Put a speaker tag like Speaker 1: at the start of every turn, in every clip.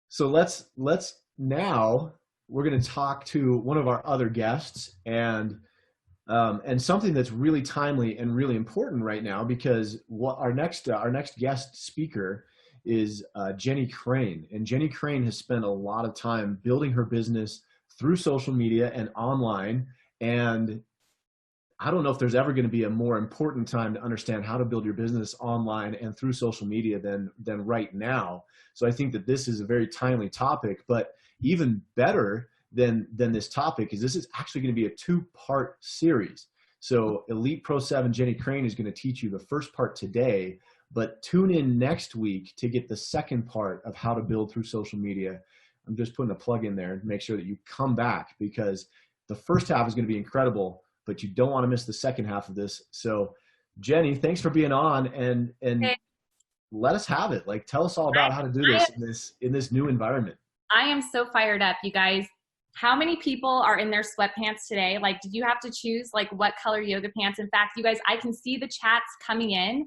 Speaker 1: So let's now we're going to talk to one of our other guests and something that's really timely and really important right now because what our next guest speaker is Jenny Crane, and Jenny Crane has spent a lot of time building her business through social media and online. And I don't know if there's ever going to be a more important time to understand how to build your business online and through social media than right now. So I think that this is a very timely topic, but even better than this topic is this is actually going to be a two-part series. So Elite Pro 7 Jenny Crane is going to teach you the first part today, but tune in next week to get the second part of how to build through social media. I'm just putting a plug in there to make sure that you come back because the first half is going to be incredible, but you don't want to miss the second half of this. So Jenny, thanks for being on and
Speaker 2: Okay.
Speaker 1: let us have it. Like, tell us all about how to do
Speaker 2: I,
Speaker 1: this new environment.
Speaker 2: I am so fired up, you guys. How many people are in their sweatpants today? Like, did you have to choose like what color yoga pants? In fact, you guys, I can see the chats coming in.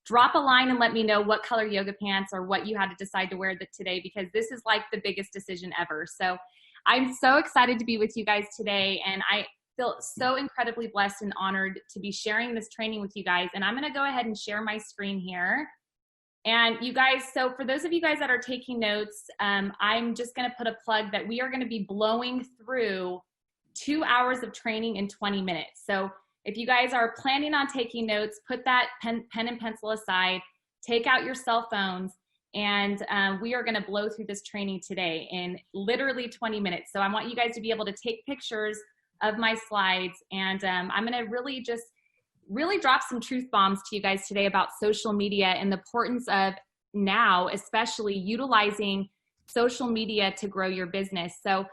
Speaker 2: Drop a line and let me know what color yoga pants or what you had to decide to wear today, because this is like the biggest decision ever. So I'm so excited to be with you guys today. And I feel so incredibly blessed and honored to be sharing this training with you guys. And I'm going to go ahead and share my screen here. And you guys, so for those of you guys that are taking notes, I'm just going to put a plug that we are going to be blowing through 2 hours of training in 20 minutes. So if you guys are planning on taking notes, put that pen and pencil aside, take out your cell phones, and we are going to blow through this training today in literally 20 minutes. So I want you guys to be able to take pictures of my slides, and I'm going to really drop some truth bombs to you guys today about social media and the importance of now, especially utilizing social media to grow your business. So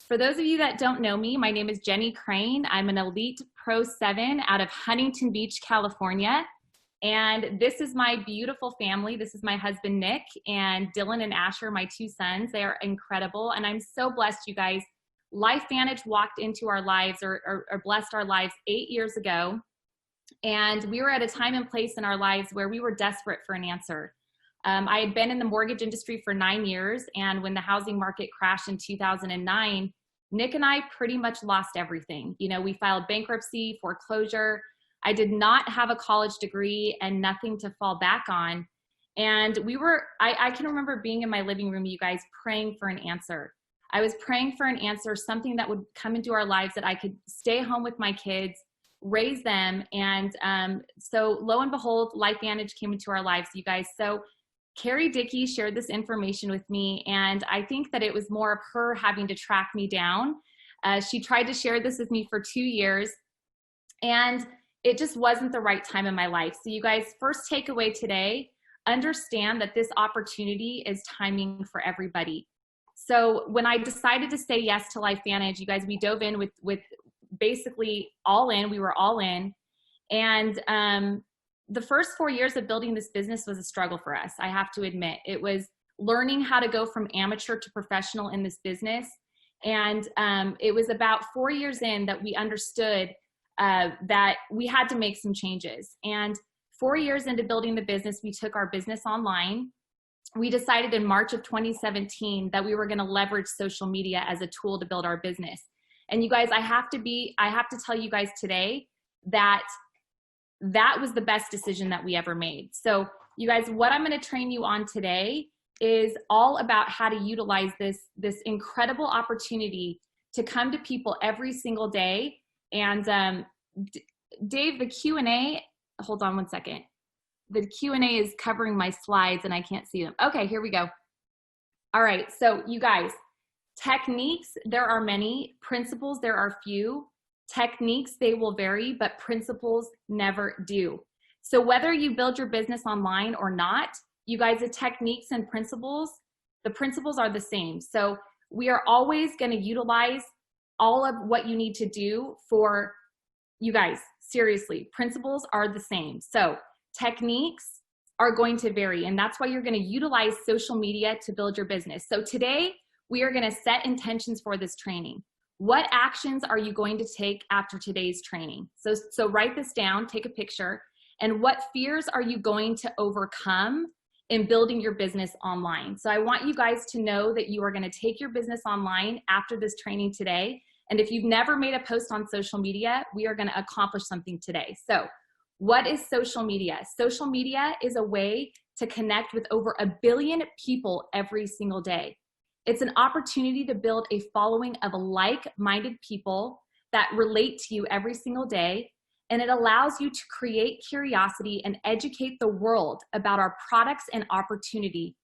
Speaker 2: for those of you that don't know me, my name is Jenny Crane. I'm an Elite Pro 7 out of Huntington Beach, California. And this is my beautiful family. This is my husband, Nick, and Dylan and Asher, my two sons. They are incredible. And I'm so blessed, you guys. LifeVantage walked into our lives or blessed our lives 8 years ago. And we were at a time and place in our lives where we were desperate for an answer. I had been in the mortgage industry for 9 years, and when the housing market crashed in 2009, Nick and I pretty much lost everything. You know, we filed bankruptcy, foreclosure. I did not have a college degree and nothing to fall back on. And I can remember being in my living room, you guys, praying for an answer. I was praying for an answer, something that would come into our lives that I could stay home with my kids, raise them. And so lo and behold, LifeVantage came into our lives, you guys. So Carrie Dickey shared this information with me, and I think that it was more of her having to track me down. She tried to share this with me for 2 years, and it just wasn't the right time in my life. So you guys, first takeaway today, understand that this opportunity is timing for everybody. So when I decided to say yes to LifeVantage, you guys, we dove in with basically all in. We were all in. And the first 4 years of building this business was a struggle for us. I have to admit, it was learning how to go from amateur to professional in this business. And it was about 4 years in that we understood that we had to make some changes. And 4 years into building the business, we took our business online. We decided in March of 2017 that we were going to leverage social media as a tool to build our business. And you guys, I have to tell you guys today that that was the best decision that we ever made. So you guys, what I'm going to train you on today is all about how to utilize this incredible opportunity to come to people every single day. And Dave, the Q&A, hold on one second. The Q&A is covering my slides and I can't see them. Okay, here we go. All right, so you guys, techniques, there are many. Principles, there are few. Techniques, they will vary, but principles never do. So whether you build your business online or not, you guys, the techniques and principles, the principles are the same. So we are always going to utilize all of what you need to do for you guys. Seriously, principles are the same. So techniques are going to vary, and that's why you're going to utilize social media to build your business. So today, we are going to set intentions for this training. What actions are you going to take after today's training? So write this down, take a picture, and what fears are you going to overcome in building your business online. So I want you guys to know that you are going to take your business online after this training today. And if you've never made a post on social media, we are going to accomplish something today. So what is social media? Social media is a way to connect with over 1 billion people every single day. It's an opportunity to build a following of like-minded people that relate to you every single day. And it allows you to create curiosity and educate the world about our products and opportunity.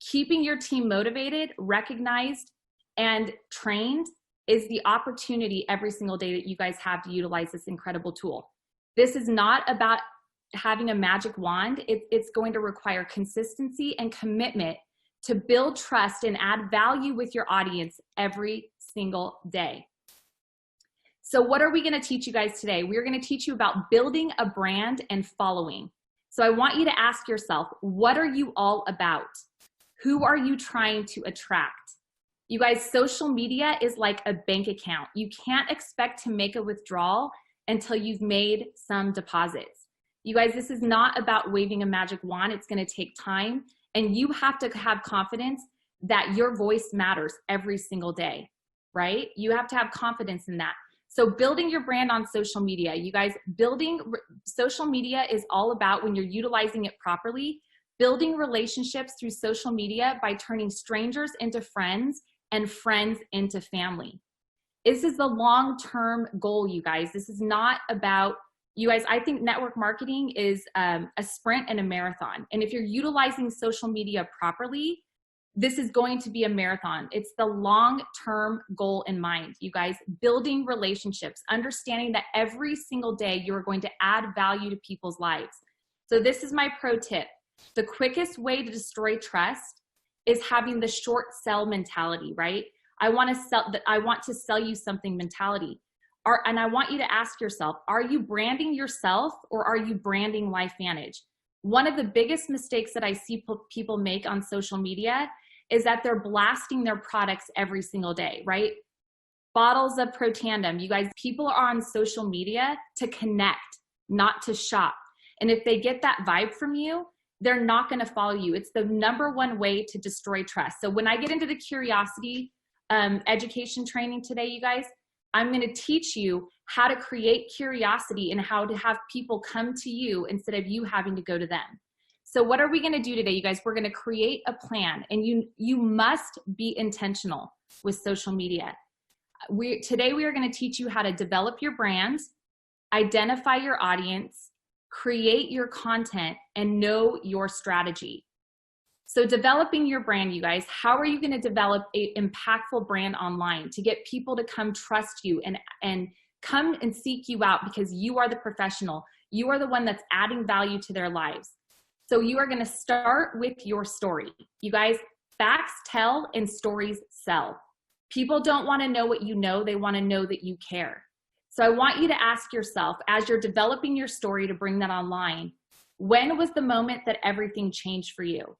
Speaker 2: Keeping your team motivated, recognized, and trained is the opportunity every single day that you guys have to utilize this incredible tool. This is not about having a magic wand. It's going to require consistency and commitment to build trust and add value with your audience every single day. So what are we going to teach you guys today? We're going to teach you about building a brand and following. So I want you to ask yourself, what are you all about? Who are you trying to attract? You guys, social media is like a bank account. You can't expect to make a withdrawal until you've made some deposits. You guys, this is not about waving a magic wand. It's going to take time, and you have to have confidence that your voice matters every single day, right? You have to have confidence in that. So building your brand on social media, you guys, social media is all about, when you're utilizing it properly, building relationships through social media by turning strangers into friends and friends into family. This is the long-term goal, you guys. This is not about, you guys, I think network marketing is a sprint and a marathon. And if you're utilizing social media properly, this is going to be a marathon. It's the long-term goal in mind, you guys. Building relationships, understanding that every single day you're going to add value to people's lives. So this is my pro tip. The quickest way to destroy trust is having the short sell mentality, right? I want to sell you something mentality. And I want you to ask yourself, are you branding yourself or are you branding LifeVantage? One of the biggest mistakes that I see people make on social media is that they're blasting their products every single day, right? Bottles of Protandim. You guys, people are on social media to connect, not to shop. And if they get that vibe from you, they're not going to follow you. It's the #1 way to destroy trust. So when I get into the curiosity education training today, you guys, I'm going to teach you how to create curiosity and how to have people come to you instead of you having to go to them. So what are we going to do today, you guys? We're going to create a plan, and you must be intentional with social media. Today we are going to teach you how to develop your brand, identify your audience, create your content, and know your strategy. So developing your brand, you guys, how are you going to develop an impactful brand online to get people to come trust you and come and seek you out because you are the professional. You are the one that's adding value to their lives. So you are going to start with your story. You guys, facts tell and stories sell. People don't want to know what you know. They want to know that you care. So I want you to ask yourself, as you're developing your story to bring that online, when was the moment that everything changed for you?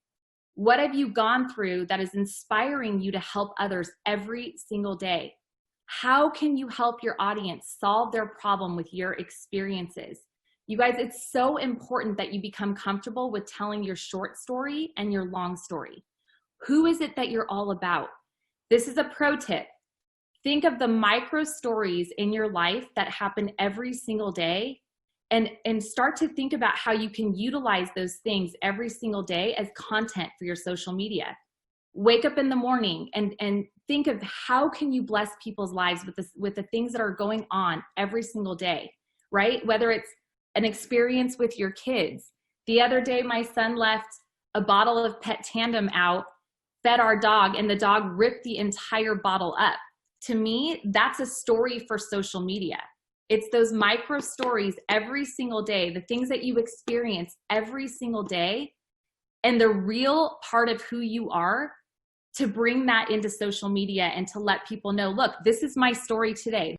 Speaker 2: What have you gone through that is inspiring you to help others every single day? How can you help your audience solve their problem with your experiences? You guys, it's so important that you become comfortable with telling your short story and your long story. Who is it that you're all about? This is a pro tip. Think of the micro stories in your life that happen every single day, and start to think about how you can utilize those things every single day as content for your social media. Wake up in the morning and think of how can you bless people's lives with the things that are going on every single day, right? Whether it's an experience with your kids. The other day, my son left a bottle of Protandim out, fed our dog, and the dog ripped the entire bottle up. To me, that's a story for social media. It's those micro stories every single day, the things that you experience every single day, and the real part of who you are, to bring that into social media and to let people know, look, this is my story today.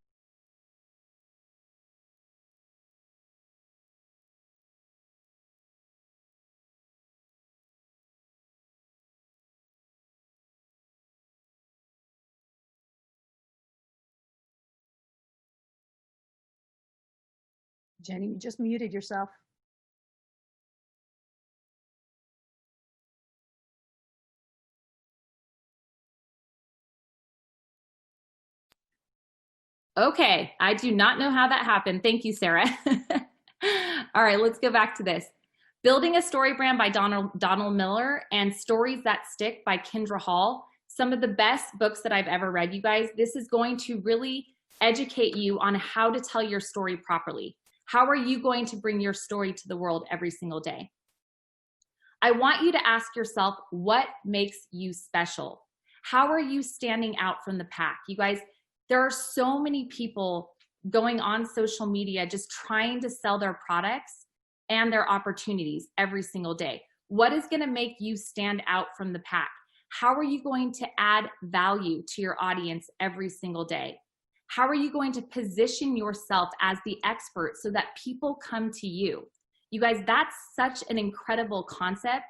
Speaker 3: Jenny, you just muted yourself.
Speaker 2: Okay, I do not know how that happened. Thank you, Sarah. All right, let's go back to this. Building a Story Brand by Donald Miller and Stories That Stick by Kendra Hall. Some of the best books that I've ever read, you guys. This is going to really educate you on how to tell your story properly. How are you going to bring your story to the world every single day? I want you to ask yourself, what makes you special? How are you standing out from the pack? You guys, there are so many people going on social media just trying to sell their products and their opportunities every single day. What is going to make you stand out from the pack? How are you going to add value to your audience every single day? How are you going to position yourself as the expert so that people come to you? You guys, that's such an incredible concept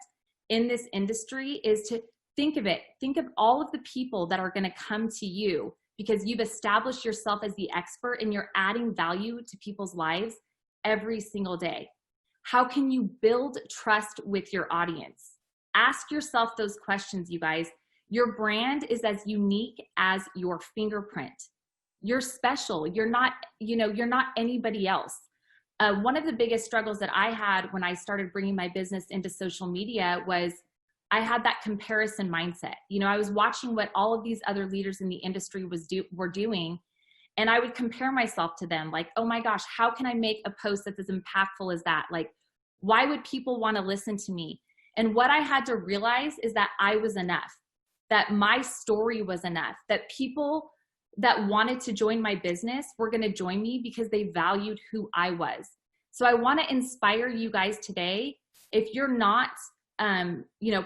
Speaker 2: in this industry, is to think of it. Think of all of the people that are going to come to you because you've established yourself as the expert and you're adding value to people's lives every single day. How can you build trust with your audience? Ask yourself those questions, you guys. Your brand is as unique as your fingerprint. You're special. You're not, you're not anybody else. One of the biggest struggles that I had when I started bringing my business into social media was I had that comparison mindset. I was watching what all of these other leaders in the industry were doing, and I would compare myself to them. Like, oh my gosh, how can I make a post that's as impactful as that? Like, why would people want to listen to me? And what I had to realize is that I was enough, that my story was enough, that people that wanted to join my business were going to join me because they valued who I was. So I want to inspire you guys today. If you're not,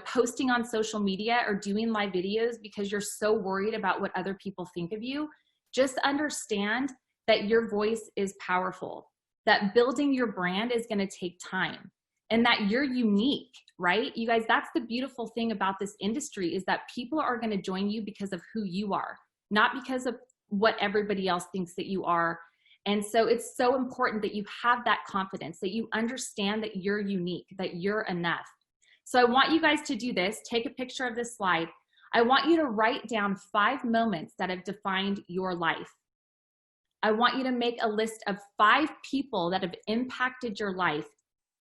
Speaker 2: posting on social media or doing live videos because you're so worried about what other people think of you, just understand that your voice is powerful, that building your brand is going to take time, and that you're unique, right? You guys, that's the beautiful thing about this industry, is that people are going to join you because of who you are, not because of what everybody else thinks that you are. And so it's so important that you have that confidence, that you understand that you're unique, that you're enough. So I want you guys to do this. Take a picture of this slide. I want you to write down 5 moments that have defined your life. I want you to make a list of 5 people that have impacted your life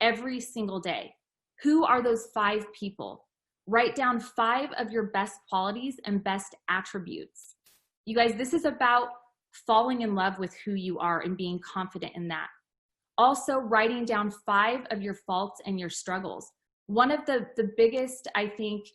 Speaker 2: every single day. Who are those 5 people? Write down 5 of your best qualities and best attributes. You guys, this is about falling in love with who you are and being confident in that. Also, writing down 5 of your faults and your struggles. One of the biggest, I think,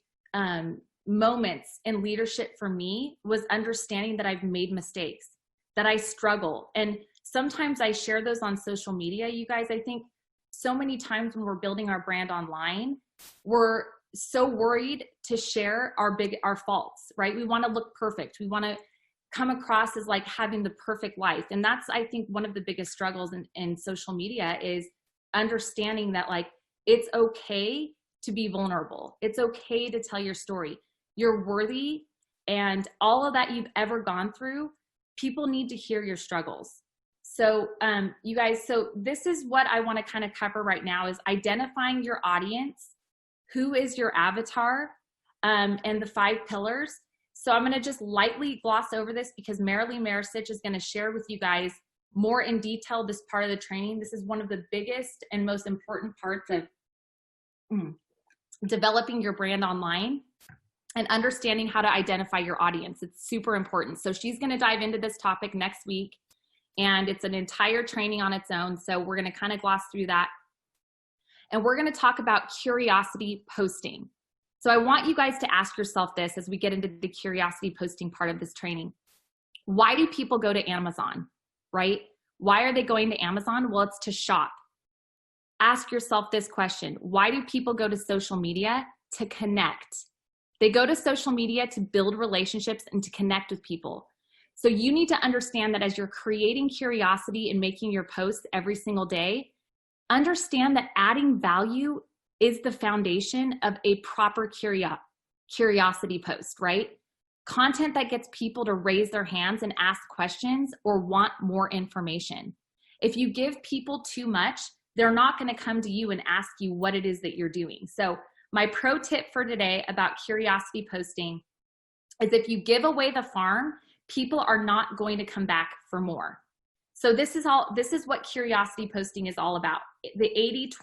Speaker 2: moments in leadership for me was understanding that I've made mistakes, that I struggle. And sometimes I share those on social media. You guys, I think so many times when we're building our brand online, we're so worried to share our faults, right? We want to look perfect. We want to come across as like having the perfect life. And that's, I think, one of the biggest struggles in social media, is understanding that, like, it's okay to be vulnerable. It's okay to tell your story. You're worthy, and all of that you've ever gone through, people need to hear your struggles. So you guys, so this is what I want to kind of cover right now, is identifying your audience, who is your avatar, and the 5 pillars. So I'm going to just lightly gloss over this because Marilee Maricich is going to share with you guys more in detail this part of the training. This is one of the biggest and most important parts of developing your brand online and understanding how to identify your audience. It's super important. So she's going to dive into this topic next week, and it's an entire training on its own. So we're going to kind of gloss through that. And we're going to talk about curiosity posting. So I want you guys to ask yourself this as we get into the curiosity posting part of this training. Why do people go to Amazon, right? Why are they going to Amazon? Well, it's to shop. Ask yourself this question. Why do people go to social media? To connect. They go to social media to build relationships and to connect with people. So you need to understand that as you're creating curiosity and making your posts every single day, understand that adding value is the foundation of a proper curiosity post, right? Content that gets people to raise their hands and ask questions or want more information. If you give people too much, they're not going to come to you and ask you what it is that you're doing. So my pro tip for today about curiosity posting is, if you give away the farm, people are not going to come back for more. So this is what curiosity posting is all about. The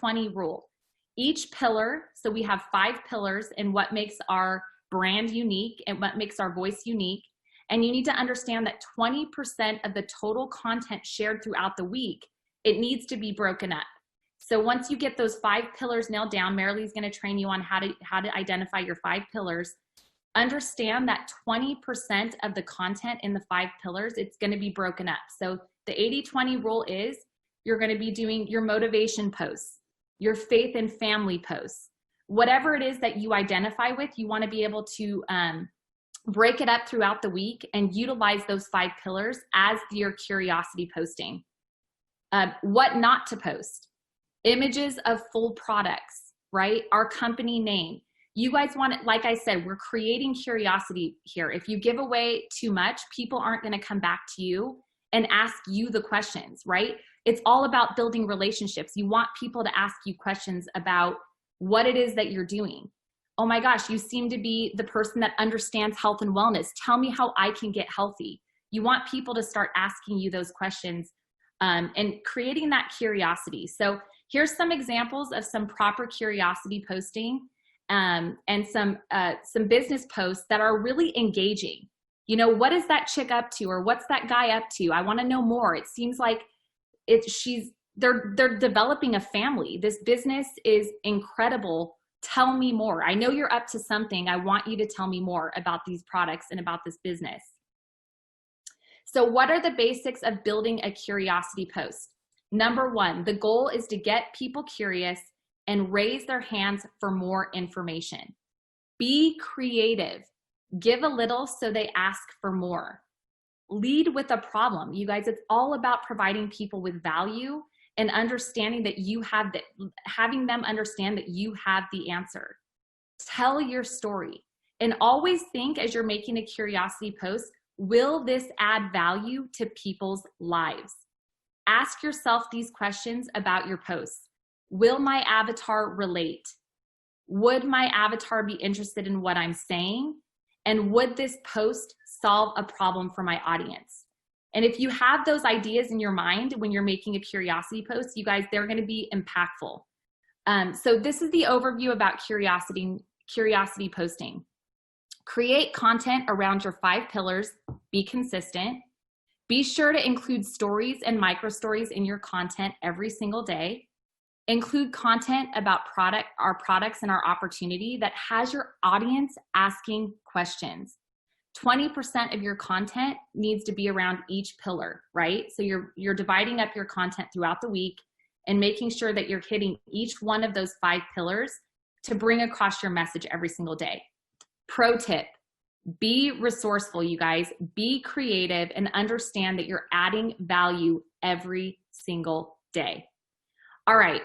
Speaker 2: 80-20 rule. Each pillar, so we have 5 pillars in what makes our brand unique and what makes our voice unique. And you need to understand that 20% of the total content shared throughout the week, it needs to be broken up. So once you get those 5 pillars nailed down, Marilee's going to train you on how to identify your 5 pillars. Understand that 20% of the content in the 5 pillars, it's going to be broken up. So the 80-20 rule is you're going to be doing your motivation posts, your faith and family posts, whatever it is that you identify with, you want to be able to break it up throughout the week and utilize those 5 pillars as your curiosity posting. What not to post. Images of full products, right? Our company name. You guys want it, like I said, we're creating curiosity here. If you give away too much, people aren't going to come back to you and ask you the questions, right? It's all about building relationships. You want people to ask you questions about what it is that you're doing. Oh my gosh, you seem to be the person that understands health and wellness. Tell me how I can get healthy. You want people to start asking you those questions and creating that curiosity. So here's some examples of some proper curiosity posting and some business posts that are really engaging. You know, what is that chick up to, or what's that guy up to? I want to know more. It seems like they're developing a family. This business is incredible. Tell me more. I know you're up to something. I want you to tell me more about these products and about this business. So what are the basics of building a curiosity post? Number 1, the goal is to get people curious and raise their hands for more information. Be creative. Give a little so they ask for more. Lead with a problem. You guys, it's all about providing people with value and understanding that you have having them understand that you have the answer. Tell your story. And always think, as you're making a curiosity post, will this add value to people's lives? Ask yourself these questions about your posts. Will my avatar relate? Would my avatar be interested in what I'm saying? And would this post solve a problem for my audience? And if you have those ideas in your mind when you're making a curiosity post, you guys, they're going to be impactful. So this is the overview about curiosity posting. Create content around your 5 pillars. Be consistent. Be sure to include stories and micro stories in your content every single day. Include content about our products and our opportunity that has your audience asking questions. 20% of your content needs to be around each pillar, right? So you're dividing up your content throughout the week and making sure that you're hitting each one of those 5 pillars to bring across your message every single day. Pro tip, be resourceful, you guys. Be creative and understand that you're adding value every single day. All right,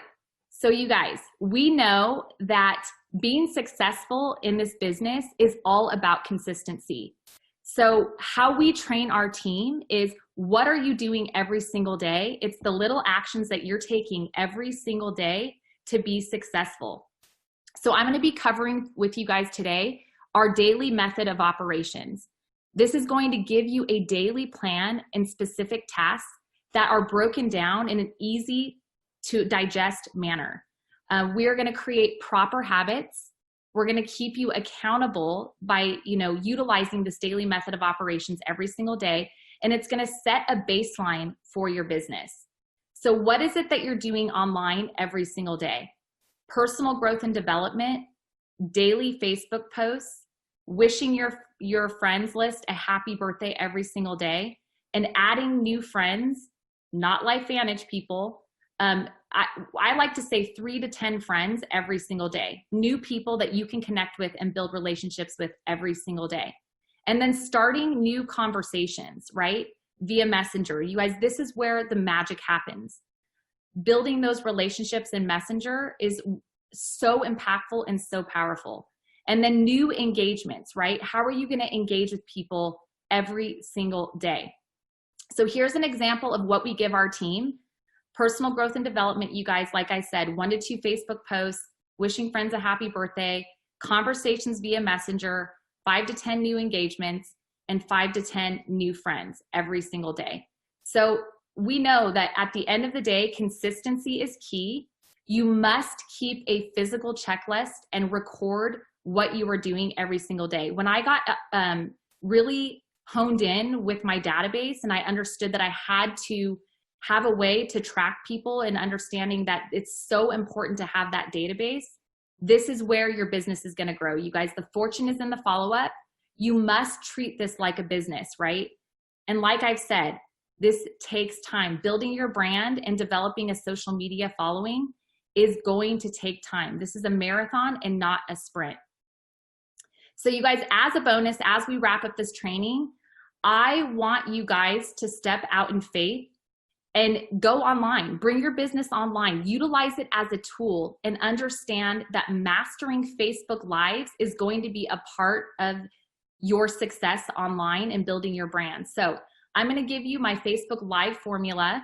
Speaker 2: so you guys, we know that being successful in this business is all about consistency. So how we train our team is, what are you doing every single day? It's the little actions that you're taking every single day to be successful. So I'm going to be covering with you guys today our daily method of operations. This is going to give you a daily plan and specific tasks that are broken down in an easy to digest manner. We are going to create proper habits. We're going to keep you accountable by, utilizing this daily method of operations every single day, and it's going to set a baseline for your business. So what is it that you're doing online every single day? Personal growth and development, daily Facebook posts, wishing your friends list a happy birthday every single day, and adding new friends, not LifeVantage people. I like to say 3 to 10 friends every single day, new people that you can connect with and build relationships with every single day. And then starting new conversations, right? Via Messenger. You guys, this is where the magic happens. Building those relationships in Messenger is so impactful and so powerful. And then new engagements, right? How are you going to engage with people every single day? So here's an example of what we give our team. Personal growth and development, you guys, like I said, 1 to 2 Facebook posts, wishing friends a happy birthday, conversations via Messenger, 5 to 10 new engagements. and 5 to 10 new friends every single day. So we know that at the end of the day, consistency is key. You must keep a physical checklist and record what you are doing every single day. When I got really honed in with my database and I understood that I had to have a way to track people and understanding that it's so important to have that database, this is where your business is going to grow. You guys, the fortune is in the follow-up. You must treat this like a business, right? And like I've said, this takes time. Building your brand and developing a social media following is going to take time. This is a marathon and not a sprint. So you guys, as a bonus, as we wrap up this training, I want you guys to step out in faith and go online. Bring your business online. Utilize it as a tool and understand that mastering Facebook Lives is going to be a part of your success online and building your brand. So I'm going to give you my Facebook Live formula.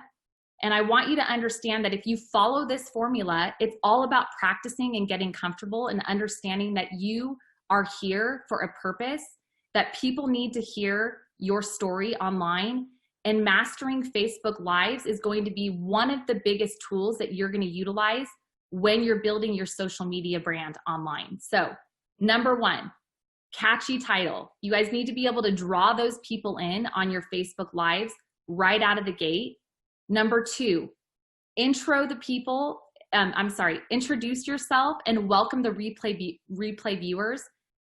Speaker 2: And I want you to understand that if you follow this formula, it's all about practicing and getting comfortable and understanding that you are here for a purpose, that people need to hear your story online. And mastering Facebook Lives is going to be one of the biggest tools that you're going to utilize when you're building your social media brand online. So number one, catchy title. You guys need to be able to draw those people in on your Facebook Lives right out of the gate. Number two, introduce yourself and welcome the replay viewers.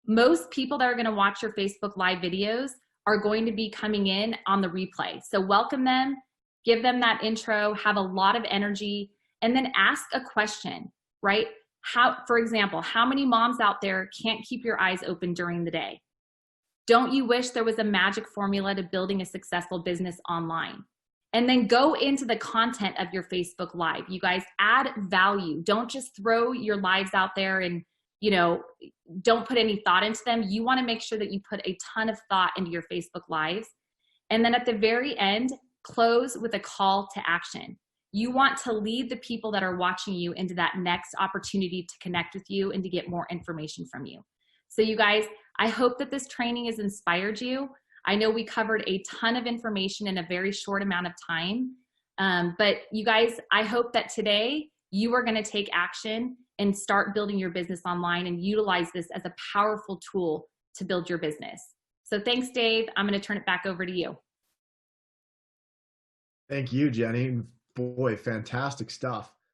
Speaker 2: Most people that are going to watch your Facebook Live videos are going to be coming in on the replay. So welcome them, give them that intro, have a lot of energy, and then ask a question, right? For example, how many moms out there can't keep your eyes open during the day? Don't you wish there was a magic formula to building a successful business online? And then go into the content of your Facebook Live. You guys, add value. Don't just throw your lives out there and don't put any thought into them. You want to make sure that you put a ton of thought into your Facebook Lives. And then at the very end, close with a call to action. You want to lead the people that are watching you into that next opportunity to connect with you and to get more information from you. So you guys, I hope that this training has inspired you. I know we covered a ton of information in a very short amount of time. But you guys, I hope that today you are going to take action and start building your business online and utilize this as a powerful tool to build your business. So thanks, Dave. I'm going to turn it back over to you.
Speaker 1: Thank you, Jenny. Boy, fantastic stuff.